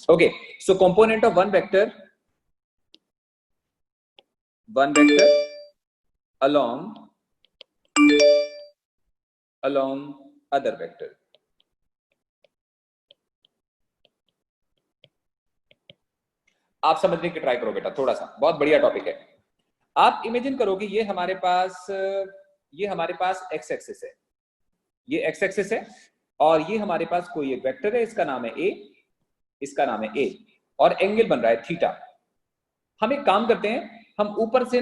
Okay, so component of one vector along other vector. आप समझने की ट्राई करो बेटा थोड़ा सा, बहुत बढ़िया टॉपिक है। आप इमेजिन करो कि ये हमारे पास एक्स एक्सिस है, ये एक्स एक्सिस है, और ये हमारे पास कोई एक वेक्टर है, इसका नाम है ए, इसका नाम है ए, और एंगल बन रहा है थीटा। हम एक काम करते हैं, हम ऊपर से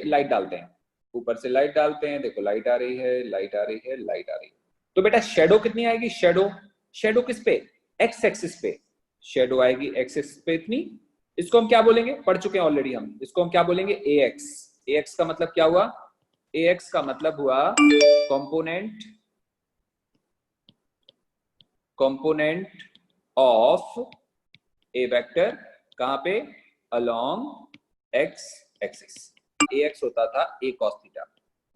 लाइट डालते हैं, ऊपर से लाइट डालते हैं। देखो लाइट आ रही है, लाइट आ रही है, लाइट आ रही है। तो बेटा शेडो कितनी आएगी? शेडो किस पे? एक्स एक्सिस पे। शेडो आएगी एक्स एक्सिस पे इतनी। इसको हम क्या बोलेंगे? पढ़ चुके हैं ऑलरेडी हम। इसको हम क्या बोलेंगे? ए एक्स। ए एक्स का मतलब क्या हुआ? ए एक्स का मतलब हुआ कंपोनेंट ऑफ ए वेक्टर। कहां पे? Along x axis. A x होता था ए कॉस थीटा।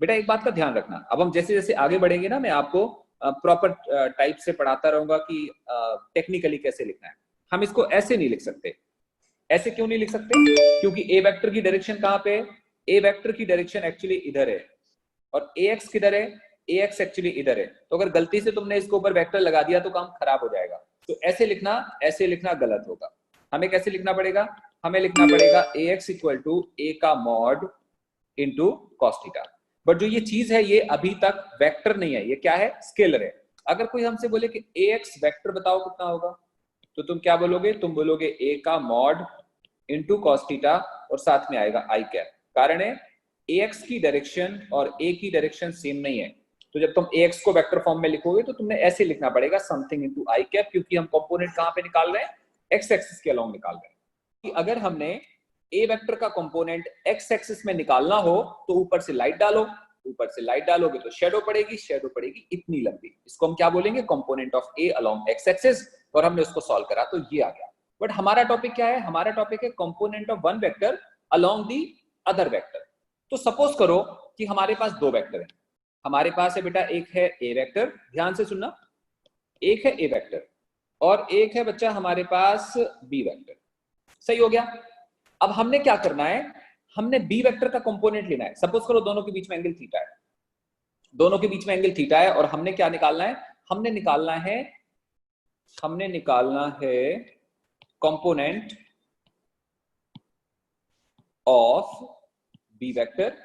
बेटा एक बात का ध्यान रखना, अब हम जैसे जैसे आगे बढ़ेंगे ना, मैं आपको प्रॉपर टाइप से पढ़ाता रहूंगा कि टेक्निकली कैसे लिखना है। हम इसको ऐसे नहीं लिख सकते। ऐसे क्यों नहीं लिख सकते? क्योंकि ए वेक्टर की डायरेक्शन कहां पे? ए वेक्टर की डायरेक्शन एक्चुअली इधर है, और ए एक्स किधर है? ए एक्स एक्चुअली इधर है। तो अगर गलती से तुमने इसके ऊपर वेक्टर लगा दिया तो काम खराब हो जाएगा। तो ऐसे लिखना गलत होगा। हमें कैसे लिखना पड़ेगा? हमें लिखना पड़ेगा ए एक्स इक्वल टू ए का mod into cos theta. But जो ये चीज है ये अभी तक वेक्टर नहीं है, ये क्या है? स्केलर है। अगर कोई हमसे बोले कि ए एक्स वेक्टर बताओ कितना होगा, तो तुम क्या बोलोगे? तुम बोलोगे ए का मॉड इंटू कॉस थीटा, और साथ में आएगा आई कैप। कारण है ए एक्स की डायरेक्शन और ए की डायरेक्शन सेम नहीं है। तो जब तुम ए एक्स को वेक्टर फॉर्म में लिखोगे तो तुम्हें ऐसे लिखना पड़ेगा समथिंग इंटू आई कैप, क्योंकि हम कंपोनेंट कहां पे निकाल रहे हैं? एक्स एक्सिस के अलोंग निकाल रहे हैं। कि अगर हमने ए वेक्टर का कंपोनेंट एक्स एक्सिस में निकालना हो तो ऊपर से लाइट डालो, ऊपर से लाइट डालोगे तो शेडो पड़ेगी इतनी लंबी। इसको हम क्या बोलेंगे? Component of A along x axis. और हमने उसको सॉल्व करा तो ये आ गया। बट हमारा टॉपिक क्या है? हमारा टॉपिक है component of one vector along the other vector. तो सपोज करो कि हमारे पास दो वेक्टर है। हमारे पास है बेटा, एक है ए वेक्टर, ध्यान से सुनना, एक है ए वेक्टर, और एक है बच्चा हमारे पास बी वेक्टर। सही हो गया? अब हमने क्या करना है? हमने बी वेक्टर का कंपोनेंट लेना है। सपोज करो दोनों के बीच में एंगल थीटा है, दोनों के बीच में एंगल थीटा है, और हमने क्या निकालना है? हमने निकालना है component of B vector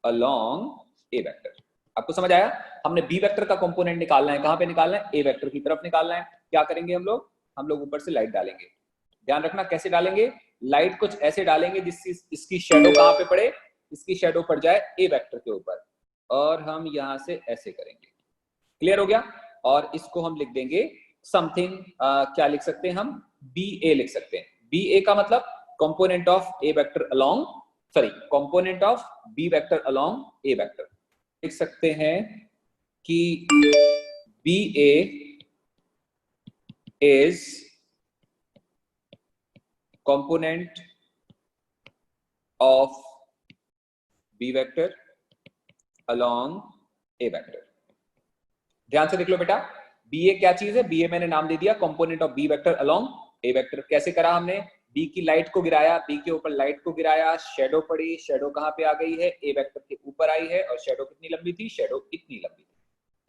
along A vector. आपको समझ आया? हमने बी वेक्टर का कंपोनेंट निकालना है, कहां पे निकालना है? ए वेक्टर की तरफ निकालना है। क्या करेंगे हम लोग ऊपर से लाइट डालेंगे। ध्यान रखना कैसे डालेंगे? लाइट कुछ ऐसे डालेंगे जिससे इसकी शेडो कहां पे पड़े? इसकी शेडो पड़ जाए ए वेक्टर के ऊपर, और हम यहां से ऐसे करेंगे। क्लियर हो गया? और इसको हम लिख देंगे समथिंग, क्या लिख सकते हैं हम? बी ए लिख सकते हैं। बी ए का मतलब component of A vector along, component of B vector along A vector. लिख सकते हैं कि B A is component of B vector along A vector. ध्यान से देख लो बेटा, बी ए क्या चीज है? बी ए मैंने नाम दे दिया component of B vector along A vector. कैसे करा हमने? बी की लाइट को गिराया, बी के ऊपर लाइट को गिराया, शेडो पड़ी, शेडो कहां पे आ गई है? ए वेक्टर के ऊपर आई है, और शेडो कितनी लंबी थी? शेडो इतनी लंबी थी।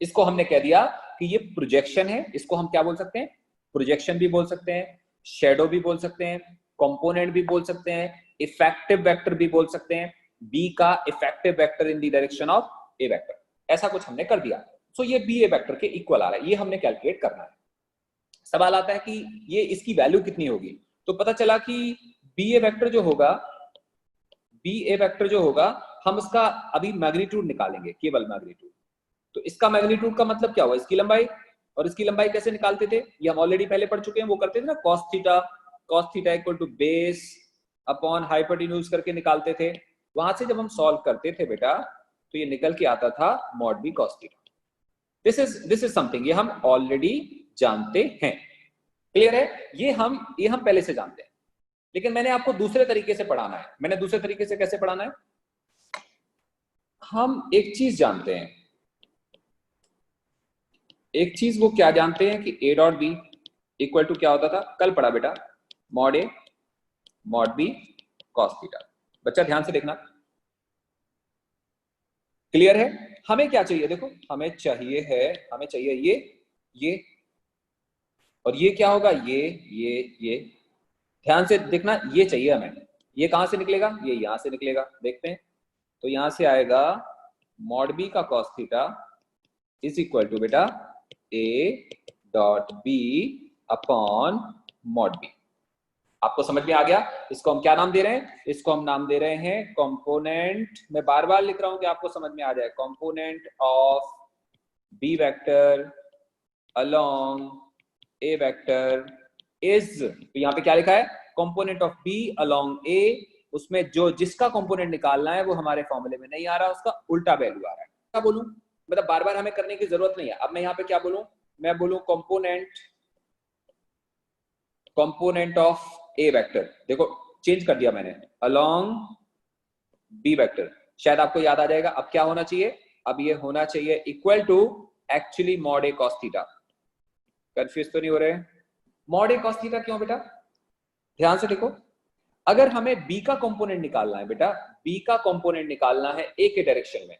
इसको हमने कह दिया कि ये प्रोजेक्शन है। इसको हम क्या बोल सकते हैं? प्रोजेक्शन भी बोल सकते हैं, शेडो भी बोल सकते हैं, कंपोनेंट भी बोल सकते हैं, इफेक्टिव वेक्टर भी बोल सकते हैं। बी का effective vector in the direction of A vector, ऐसा कुछ हमने कर दिया। सो ये बी ए वेक्टर के इक्वल आ रहा है, ये हमने कैलकुलेट करना है। सवाल आता है कि ये इसकी वैल्यू कितनी होगी? तो पता चला कि बी ए वेक्टर जो होगा, हम इसका अभी मैग्नीट्यूड निकालेंगे, केवल मैग्नीट्यूड। तो इसका मैग्नीट्यूड का मतलब क्या हुआ? इसकी लंबाई। और इसकी लंबाई कैसे निकालते थे? ये हम ऑलरेडी पहले पढ़ चुके हैं, वो करते थे ना, cos theta equal to base upon hypotenuse करके निकालते थे। वहां से जब हम सॉल्व करते थे बेटा, तो ये निकल के आता था mod B cos theta. This is something, ये हम ऑलरेडी जानते हैं। क्लियर है? ये हम पहले से जानते हैं। लेकिन मैंने आपको दूसरे तरीके से पढ़ाना है। मैंने दूसरे तरीके से कैसे पढ़ाना है? हम एक चीज जानते हैं, एक चीज वो क्या जानते हैं कि A dot B equal to क्या होता था, कल पढ़ा बेटा, mod A mod B cos theta. बच्चा ध्यान से देखना, क्लियर है? हमें क्या चाहिए, देखो हमें चाहिए ये और ये क्या होगा, ये ध्यान से देखना, ये चाहिए हमें। ये कहां से निकलेगा, ये यहां से निकलेगा, देखते हैं। तो यहां से आएगा मॉड बी का cos theta is equal to बेटा A dot B upon mod B. आपको समझ में आ गया? इसको हम क्या नाम दे रहे हैं, इसको हम नाम दे रहे हैं कंपोनेंट। मैं बार बार लिख रहा हूं कि आपको समझ में आ जाए, component of B vector along A vector is, तो यहां पे क्या लिखा है, component of B along A. उसमें जो जिसका कंपोनेंट निकालना है वो हमारे फॉर्मूले में नहीं आ रहा, उसका उल्टा वैल्यू आ रहा है। क्या बोलूं, मतलब बार बार हमें करने की जरूरत नहीं है। अब मैं यहाँ पे क्या बोलूं, मैं बोलूं कंपोनेंट ऑफ ए वेक्टर, देखो चेंज कर दिया मैंने, अलोंग बी वेक्टर। शायद आपको याद आ जाएगा अब क्या होना चाहिए, अब ये होना चाहिए equal to actually mod A cos theta. Confuse तो नहीं हो रहे? मॉड ए कॉस थीटा क्यों बेटा, ध्यान से देखो, अगर हमें बी का कंपोनेंट निकालना है बेटा, बी का कंपोनेंट निकालना है ए के डायरेक्शन में,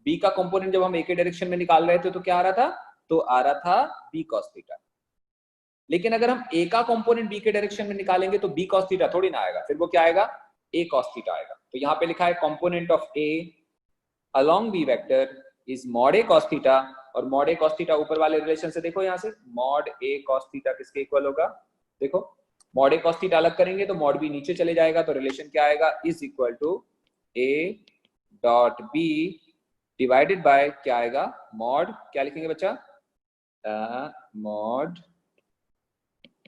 बी का कंपोनेंट जब हम ए के डायरेक्शन में निकाल रहे थे तो क्या आ रहा था, तो आ रहा था बी कॉस थीटा। लेकिन अगर हम ए का कंपोनेंट बी के डायरेक्शन में निकालेंगे तो बी कॉस थीटा थोड़ी ना आएगा, फिर वो क्या आएगा, ए कॉस थीटा आएगा। तो यहाँ पे लिखा है component of A along B vector is mod A cos theta, और मॉड ए कॉस थीटा ऊपर वाले रिलेशन से देखो, यहाँ से मॉड ए कॉस थीटा किसके इक्वल होगा, देखो मॉड ए कॉस थीटा अलग करेंगे तो मॉड बी नीचे चले जाएगा, तो रिलेशन क्या आएगा, is equal to A dot B divided by क्या आएगा, मॉड, क्या लिखेंगे बच्चा, मॉड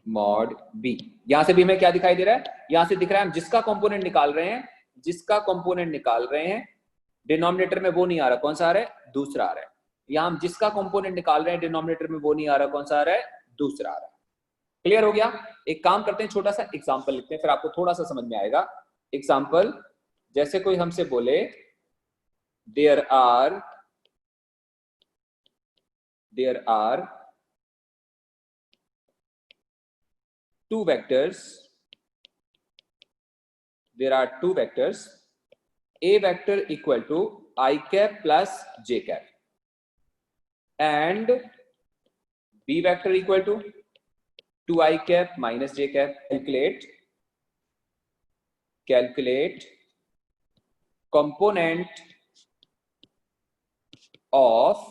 मॉड बी। यहां से भी हमें क्या दिखाई दे रहा है, यहां से दिख रहा है हम जिसका कंपोनेंट निकाल रहे हैं, जिसका कंपोनेंट निकाल रहे हैं, डिनोमिनेटर में वो नहीं आ रहा, कौन सा आ रहा है, दूसरा आ रहा है। यहां हम जिसका कंपोनेंट निकाल रहे हैं डिनोमिनेटर में वो नहीं आ रहा, कौन सा आ रहा है, दूसरा आ रहा है। क्लियर हो गया? एक काम करते हैं, छोटा सा एग्जांपल लिखते हैं, फिर आपको थोड़ा सा समझ में आएगा। एग्जांपल, जैसे कोई हमसे बोले there are two vectors, there are two vectors, a vector equal to I cap plus j cap and b vector equal to 2I cap minus j cap. Calculate component of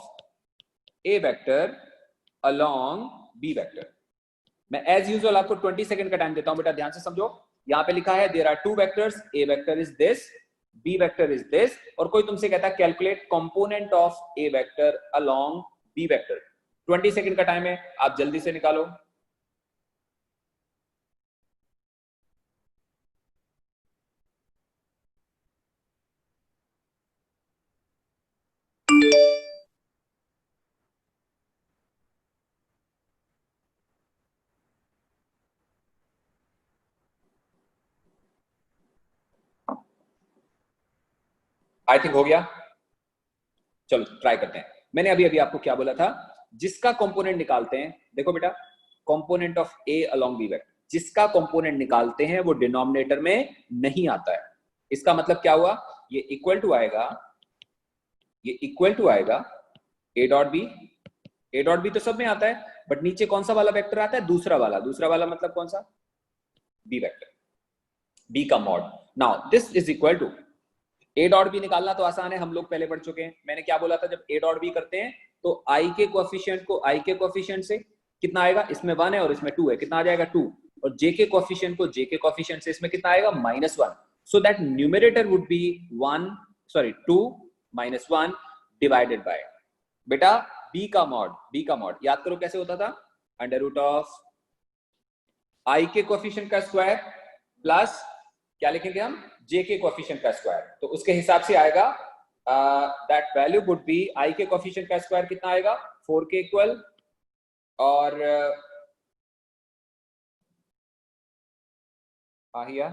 a vector along b vector. मैं as usual आपको 20 second का time देता हूं बेटा, ध्यान से समझो। यहां पे लिखा है there are two vectors, A vector is this, B vector is this, और कोई तुमसे कहता है calculate component of A vector along B vector. 20 second का टाइम है, आप जल्दी से निकालो। आई थिंक हो गया, चलो ट्राई करते हैं। मैंने अभी अभी आपको क्या बोला था, जिसका कंपोनेंट निकालते हैं, देखो बेटा component of A along B vector, जिसका कंपोनेंट निकालते हैं वो डिनोमिनेटर में नहीं आता है। इसका मतलब क्या हुआ, ये इक्वल टू आएगा, ये इक्वल टू आएगा A dot B. A dot B तो सब में आता है, बट नीचे कौन सा वाला वेक्टर आता है, दूसरा वाला। दूसरा वाला मतलब कौन सा, बी वेक्टर, बी का mod. Now this is equal to, A dot B निकालना तो आसान है, हम लोग पहले पढ़ चुके हैं। मैंने क्या बोला था, जब ए डॉट बी करते हैं तो आई के कोएफिशिएंट को आई के कोएफिशिएंट से कितना आएगा, इसमें 1 है और इसमें 2 है, कितना आ जाएगा 2, और जे के कोएफिशिएंट को जे के कोएफिशिएंट से इसमें कितना आएगा, -1। So that numerator would be 2 - 1 divided by, बेटा बी का मॉड याद करो कैसे होता था, अंडर रूट ऑफ आई के कोएफिशिएंट का स्क्वायर प्लस क्या लिखेंगे हम, जे के कोएफिशिएंट का स्क्वायर। तो उसके हिसाब से आएगा दैट वैल्यू वुड बी, आई के कोएफिशिएंट का स्क्वायर कितना आएगा, 4 के इक्वल, और आहिया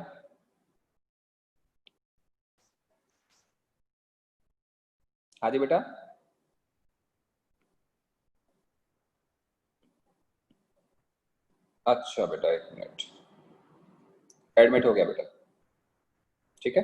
हाँ जी बेटा, अच्छा बेटा, एक मिनट, एडमिट हो गया बेटा, ठीक है।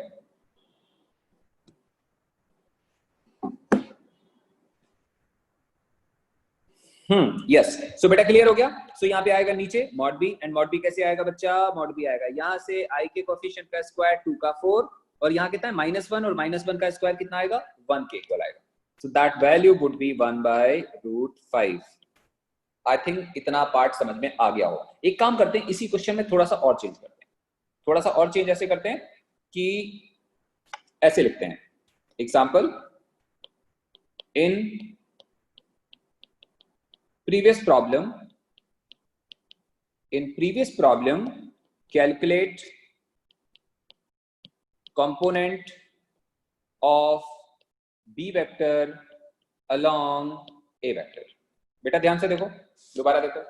यस, सो बेटा क्लियर हो गया। सो यहाँ पे आएगा नीचे mod B, and mod B कैसे आएगा बच्चा? मॉड बी आएगा यहाँ से आई के कोफिशिएंट का स्क्वायर 2 का 4, और यहाँ कितना है -1, और -1 का स्क्वायर कितना आएगा? 1 के इक्वल आएगा। So that value would be 1/√5। I think इतना पार्ट समझ में आ गया होगा। एक काम करते हैं, इसी क्वेश्चन में थोड़ा सा और चेंज करते हैं, थोड़ा सा और चेंज ऐसे करते हैं कि ऐसे लिखते हैं, example in previous problem calculate component of b vector along a vector। बेटा ध्यान से देखो, दोबारा देखो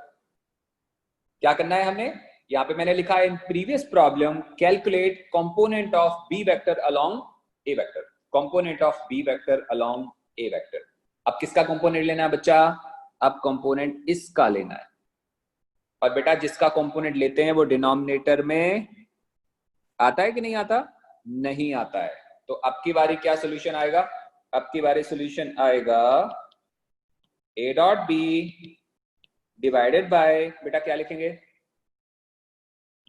क्या करना है हमने। यहाँ पे मैंने लिखा है in previous problem calculate component of B vector along A vector, component of B vector along A vector. अब किसका कंपोनेंट लेना है बच्चा? अब कंपोनेंट इसका लेना है, और बेटा जिसका कंपोनेंट लेते हैं वो डिनोमिनेटर में आता है कि नहीं आता? नहीं आता है। तो अब की बारी क्या सोल्यूशन आएगा? अब की बारी सोल्यूशन आएगा a dot B divided by, बेटा क्या लिखेंगे?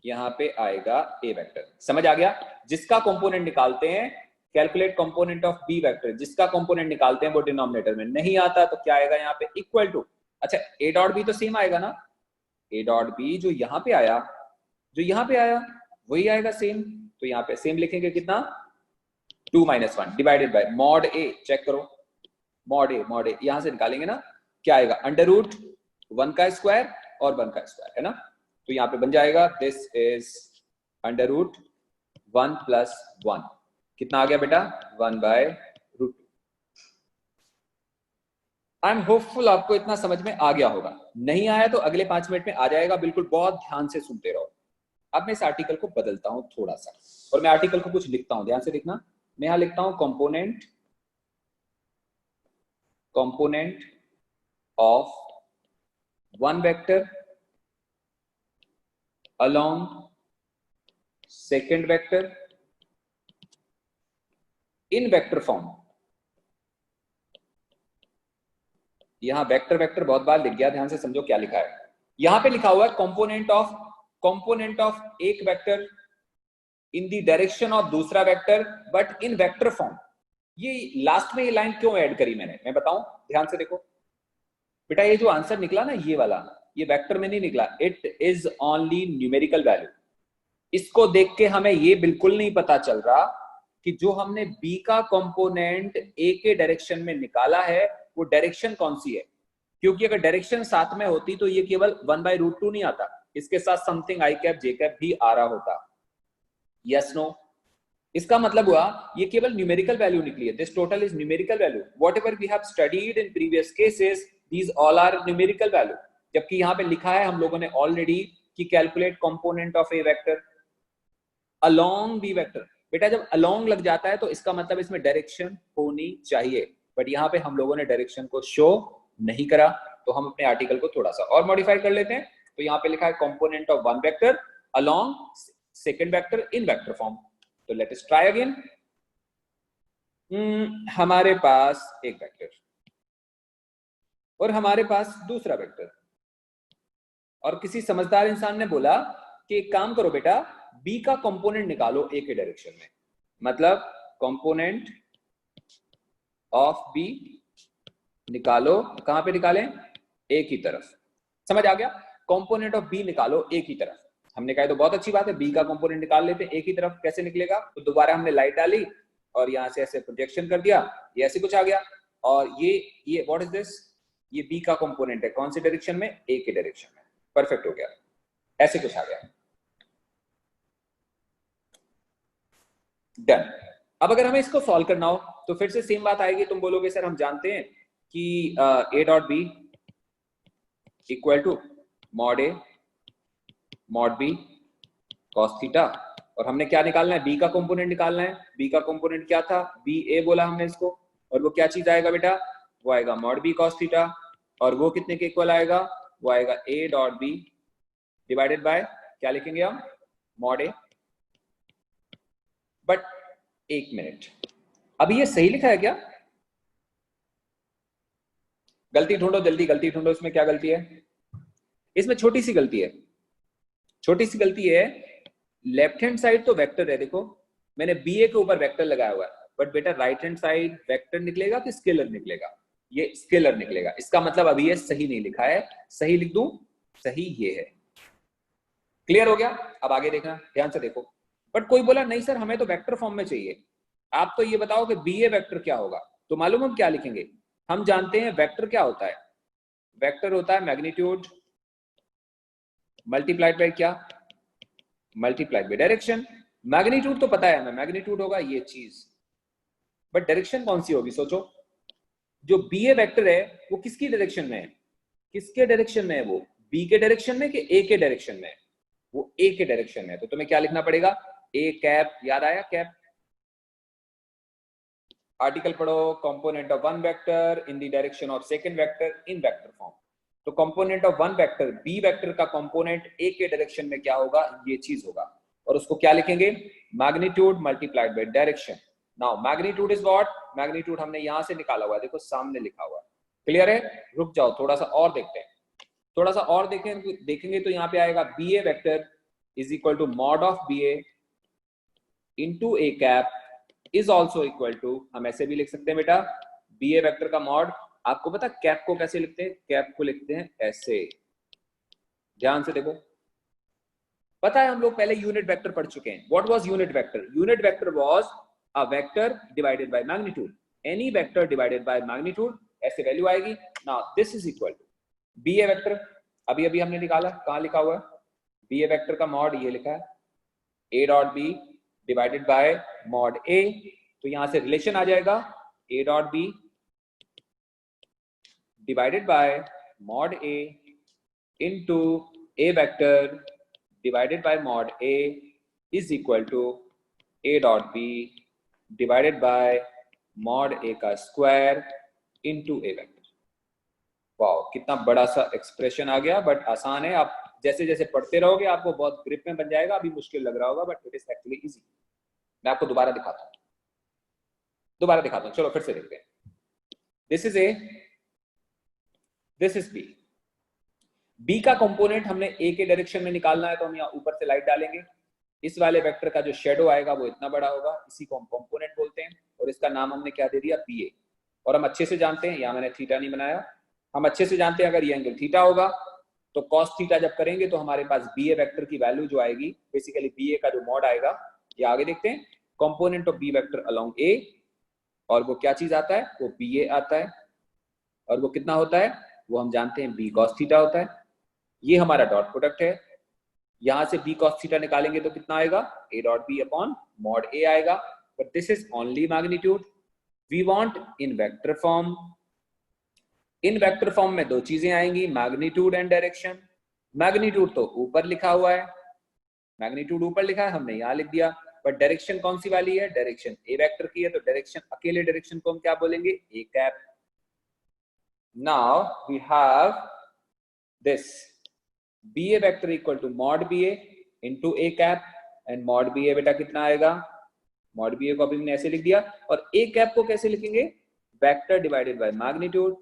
यहां पे आएगा ए वेक्टर। समझ आ गया? जिसका कंपोनेंट निकालते हैं, calculate component of B vector, जिसका कंपोनेंट निकालते हैं वो डिनोमिनेटर में नहीं आता, तो क्या आएगा यहाँ पे? इक्वल टू, अच्छा ए डॉट बी तो सेम आएगा ना, ए डॉट बी जो यहाँ पे आया, जो यहाँ पे आया वही आएगा सेम। तो यहाँ पे सेम लिखेंगे कितना? 2 - 1 divided by mod A. Check करो, मॉड ए यहां से निकालेंगे ना, क्या आएगा? √1 का स्क्वायर और 1 का स्क्वायर है ना, तो यहाँ पे बन जाएगा दिस इज √1 + 1। कितना आ गया बेटा? 1/√2। आई एम होपफुल आपको इतना समझ में आ गया होगा। नहीं आया तो अगले 5 मिनट में आ जाएगा, बिल्कुल बहुत ध्यान से सुनते रहो। अब मैं इस आर्टिकल को बदलता हूं थोड़ा सा, और मैं आर्टिकल को कुछ लिखता हूं, ध्यान से देखना। मैं यहां लिखता हूं component of one vector along second vector in vector form। यहां वेक्टर वेक्टर बहुत बार लिख गया, ध्यान से समझो क्या लिखा है। यहां पे लिखा हुआ है कंपोनेंट ऑफ एक vector in the direction of दूसरा vector but in vector form. ये लास्ट में ये लाइन क्यों ऐड करी मैंने, मैं बताऊं, ध्यान से देखो बेटा। ये जो आंसर निकला ना, ये वाला, ये वेक्टर में नहीं निकला, it is only numerical value. इसको देख के हमें ये बिल्कुल नहीं पता चल रहा कि जो हमने बी का कंपोनेंट ए के डायरेक्शन में निकाला है वो डायरेक्शन कौन सी है, क्योंकि अगर डायरेक्शन साथ में होती तो ये केवल 1/√2 नहीं आता, इसके साथ something I cap J cap भी आ रहा होता। Yes no? इसका मतलब हुआ ये केवल न्यूमेरिकल वैल्यू निकली है। This total is numerical value. Whatever we have studied in previous cases, these all are numerical value. जबकि यहां पे लिखा है हम लोगों ने ऑलरेडी कि calculate component of A vector along B vector. बेटा जब अलोंग लग जाता है तो इसका मतलब इसमें डायरेक्शन होनी चाहिए, बट यहाँ पे हम लोगों ने डायरेक्शन को शो नहीं करा। तो हम अपने आर्टिकल को थोड़ा सा और मॉडिफाई कर लेते हैं। तो यहाँ पे लिखा है component of one vector along second vector in vector form. तो लेट अस ट्राई अगेन। हमारे पास एक वेक्टर और हमारे पास दूसरा वेक्टर, और किसी समझदार इंसान ने बोला कि एक काम करो बेटा, बी का कंपोनेंट निकालो ए के डायरेक्शन में, मतलब कंपोनेंट ऑफ बी निकालो, कहां पे निकालें? ए की तरफ। समझ आ गया? कंपोनेंट ऑफ बी निकालो ए की तरफ। हमने कहा तो बहुत अच्छी बात है, बी का कंपोनेंट निकाल लेते हैं ए की तरफ। कैसे निकलेगा? तो दोबारा हमने लाइट डाली और यहां से ऐसे प्रोजेक्शन कर दिया, ये ऐसे कुछ आ गया। और ये व्हाट इज दिस? ये बी का कंपोनेंट है, कौन सी डायरेक्शन में? ए के डायरेक्शन में। परफेक्ट हो गया, ऐसे कुछ आ गया। डन। अब अगर हमें इसको सॉल्व करना हो तो फिर से सेम बात आएगी। तुम बोलोगे सर हम जानते हैं कि A dot B equal to mod A mod B cos theta, और हमने क्या निकालना है? बी का कंपोनेंट निकालना है। बी का कंपोनेंट क्या था? बी ए बोला हमने इसको, और वो क्या चीज आएगा बेटा? वो आएगा मॉड बी कॉस थीटा, और वो कितने के इक्वल आएगा? वो आएगा A dot B divided by क्या लिखेंगे हम, मॉड ए। बट एक मिनट, अभी ये सही लिखा है क्या? गलती ढूंढो जल्दी, गलती ढूंढो, इसमें क्या गलती है? इसमें छोटी सी गलती है, छोटी सी गलती है। लेफ्ट हैंड साइड तो वेक्टर है, देखो मैंने बी ए के ऊपर वेक्टर लगाया हुआ है, बट बेटा राइट हैंड साइड वेक्टर निकलेगा कि स्केलर निकलेगा? ये स्केलर निकलेगा। इसका मतलब अभी ये सही नहीं लिखा है, सही लिख दूं? सही ये है। क्लियर हो गया? अब आगे देखना, ध्यान से देखो। बट कोई बोला नहीं सर हमें तो वेक्टर फॉर्म में चाहिए। आप तो ये बताओ कि बी ए वेक्टर क्या होगा, तो मालूम हम क्या लिखेंगे? हम जानते हैं वेक्टर क्या होता है। वेक्टर होता है मैग्नीट्यूड मल्टीप्लाइड बाय क्या, मल्टीप्लाइड बाय डायरेक्शन। मैग्नीट्यूड तो पता है हमें, मैग्नीट्यूड होगा ये चीज, बट डायरेक्शन कौन सी होगी? सोचो, जो बी ए वेक्टर है वो किसकी डायरेक्शन में है? किसके डायरेक्शन में है वो? बी के डायरेक्शन में कि ए के डायरेक्शन में? वो ए के डायरेक्शन में है। तो तुम्हें क्या लिखना पड़ेगा? ए कैप, याद आया कैप? आर्टिकल पढ़ो, component of one vector in the direction of second vector in vector form. तो component of one vector, B vector का कंपोनेंट ए के डायरेक्शन में क्या होगा? ये चीज होगा, और उसको क्या लिखेंगे? Magnitude multiplied by direction. Now magnitude is what? Magnitude हमने यहां से निकाला हुआ है, देखो सामने लिखा हुआ है। क्लियर है? रुक जाओ थोड़ा सा और देखते हैं, थोड़ा सा और देखेंगे तो यहाँ पे आएगा B A vector is equal to mod of B A into A cap is also equal to, हम ऐसे भी लिख सकते हैं बेटा, बी ए वेक्टर का मॉड। आपको पता कैप को कैसे लिखते हैं? कैप को लिखते हैं ऐसे, ध्यान से देखो। पता है हम लोग पहले यूनिट वेक्टर पढ़ चुके हैं। What was unit vector? Unit vector was a vector divided by magnitude. Any vector divided by magnitude, ऐसे वैल्यू आएगी। Now this is equal to B A vector, अभी अभी हमने निकाला, कहां लिखा हुआ है? बी ए वेक्टर का मॉड ये लिखा है, A dot B divided by mod A. तो यहां से रिलेशन आ जाएगा A dot B divided by mod A into A vector divided by mod A is equal to A dot B divided by mod A का square into A vector. Wow, कितना बड़ा सा expression आ गया, but आसान है। आप जैसे जैसे पढ़ते रहोगे आपको बहुत ग्रिप में बन जाएगा। अभी मुश्किल लग रहा होगा, but it is actually easy. मैं आपको दोबारा दिखाता हूँ, दोबारा दिखाता हूँ, चलो फिर से देखते हैं। This is A, this is B. B का कंपोनेंट हमने ए के डायरेक्शन में निकालना है, तो हम यहाँ ऊपर से लाइट डालेंगे। इस वाले वेक्टर का जो शेडो आएगा वो इतना बड़ा होगा, इसी को हम कंपोनेंट बोलते हैं, और इसका नाम हमने क्या दे दिया? बी ए। और हम अच्छे से जानते हैं, यहाँ मैंने थीटा नहीं बनाया, हम अच्छे से जानते हैं अगर ये एंगल थीटा होगा तो कॉस थीटा जब करेंगे तो हमारे पास बी ए वेक्टर की वैल्यू जो आएगी, बेसिकली बी ए का जो मॉड आएगा, ये आगे देखते हैं। Component of B vector along A, और वो क्या चीज आता है? वो बी ए आता है, और वो कितना होता है? वो हम जानते हैं बी कॉस थीटा होता है। ये हमारा डॉट प्रोडक्ट है, यहां से बी कॉस थीटा निकालेंगे तो कितना आएगा? A dot B upon mod A आएगा। But this is only magnitude, we want in vector form. In vector form में दो चीजें आएंगी, मैग्नीट्यूड एंड डायरेक्शन। मैग्नीट्यूड तो ऊपर लिखा हुआ है, मैग्नीट्यूड ऊपर लिखा है, हमने यहां लिख दिया। बट डायरेक्शन कौन सी वाली है? डायरेक्शन ए वेक्टर की है, तो डायरेक्शन, अकेले डायरेक्शन को हम क्या बोलेंगे? A cap. Now we have this B A vector equal to mod B A into A cap, and mod B A बेटा कितना आएगा? मॉड बी ए को अभी हमने ऐसे लिख दिया, और ए कैप को कैसे लिखेंगे? Vector divided by magnitude.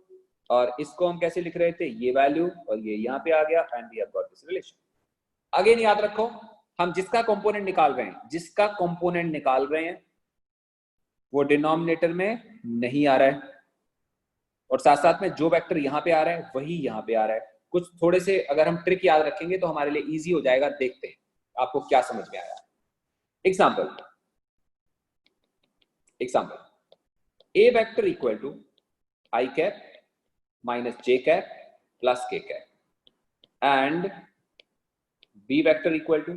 और इसको हम कैसे लिख रहे थे? ये वैल्यू, और ये यहाँ पे आ गया, and we have got this relation. Again याद रखो, हम जिसका कंपोनेंट निकाल रहे हैं, जिसका कंपोनेंट निकाल रहे हैं वो डिनोमिनेटर में नहीं आ रहा है, और साथ साथ में जो वेक्टर यहाँ पे आ रहा है वही यहाँ पे आ रहा है। कुछ थोड़े से अगर हम ट्रिक याद रखेंगे तो हमारे लिए इजी हो जाएगा। देखते हैं आपको क्या समझ में आया। Example, example, A vector equal to I cap minus j cap plus k cap and b vector equal to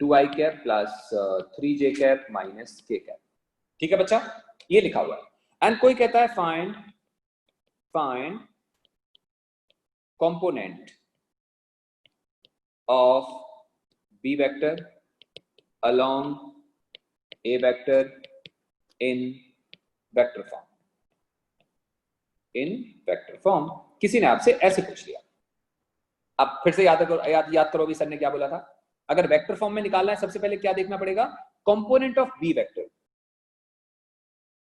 2i cap plus 3j cap minus k cap। ठीक है बच्चा, ये लिखा हुआ है। एंड कोई कहता है find component of b vector along a vector in vector form। In vector form, किसी ने आपसे ऐसे पूछ लिया, अब फिर से याद करो अभी सर ने क्या बोला था। अगर वेक्टर फॉर्म में निकालना है सबसे पहले क्या देखना पड़ेगा, component of B vector,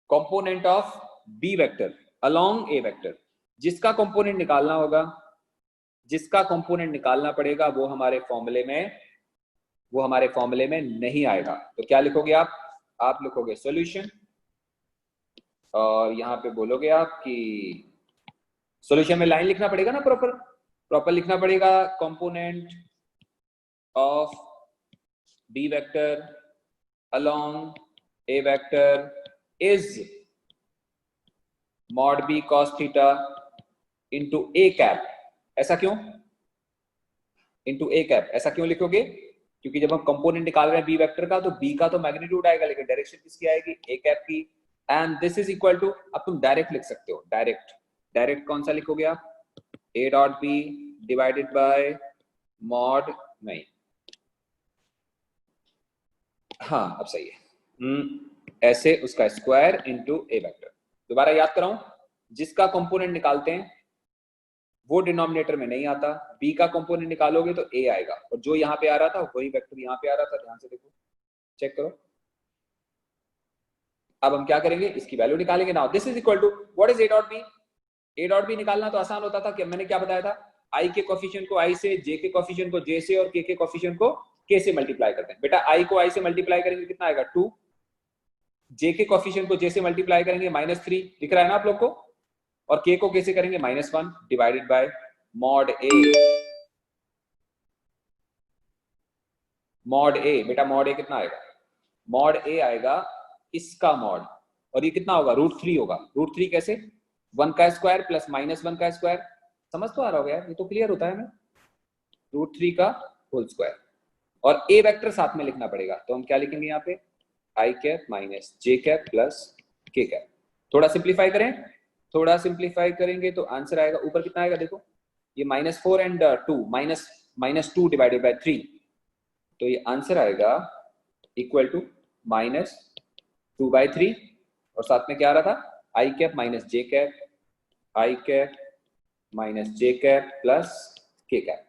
component of B vector along A vector. जिसका कंपोनेंट निकालना होगा, जिसका कंपोनेंट निकालना पड़ेगा वो हमारे फॉर्मूले में नहीं आएगा। तो क्या लिखोगे आप लिखोगे सॉल्यूशन, और यहां पे बोलोगे आप कि सॉल्यूशन में लाइन लिखना पड़ेगा ना, प्रॉपर लिखना पड़ेगा। Component of B vector along A vector is mod B cos theta into A cap. ऐसा क्यों इंटू ए कैप, ऐसा क्यों लिखोगे? क्योंकि जब हम कंपोनेंट निकाल रहे हैं बी वेक्टर का, तो बी का तो मैग्नीट्यूड आएगा, लेकिन डायरेक्शन किसकी आएगी, ए कैप की। And this is equal to, अब तुम डायरेक्ट लिख सकते हो, डायरेक्ट कौन सा लिखोगे आप, A dot B divided by mod, नहीं हाँ अब सही है, ऐसे उसका स्क्वायर इंटू ए वेक्टर। दोबारा याद कराऊं, जिसका कंपोनेंट निकालते हैं वो डिनोमिनेटर में नहीं आता, बी का कंपोनेंट निकालोगे तो ए आएगा, और जो यहाँ पे आ रहा था वही वेक्टर यहाँ पे आ रहा था। ध्यान से देखो, चेक करो। अब हम क्या करेंगे, इसकी वैल्यू निकालेंगे। Now this is equal to what is A dot B. A dot B निकालना तो आसान होता था, कि मैंने क्या बताया था, आई के कोफिशिएंट को आई से, जे के कोफिशिएंट को जे से, और के कोफिशिएंट को के से मल्टीप्लाई करते हैं। बेटा आई को आई से मल्टीप्लाई करेंगे कितना आएगा 2, जे के कोफिशिएंट को जे से मल्टीप्लाई करेंगे -3, दिख रहा है ना आप लोग को, और के को के से करेंगे -1 divided by mod A. Mod A, बेटा मॉड ए कितना आएगा, मॉड ए आएगा इसका मॉड, और ये कितना होगा √3 होगा। √3 कैसे, 1 का स्क्वायर प्लस -1 का स्क्वायर, समझ तो आ रहा होगा यार, ये तो क्लियर होता है ना, √3 का होल स्क्वायर। और ए वेक्टर साथ में लिखना पड़ेगा, तो हम क्या लिखेंगे यहाँ पे, आई कैप माइनस जे कैप प्लस के कैप। थोड़ा सिंप्लीफाई करेंगे तो आंसर आएगा, ऊपर कितना आएगा देखो, ये -4 एंड 2 -2 डिवाइडेड बाय 3, तो ये आंसर आएगा इक्वल टू -2/3, और साथ में क्या आ रहा था, आई कैप माइनस जे कैप, आई कैप माइनस जे कैप प्लस के कैप।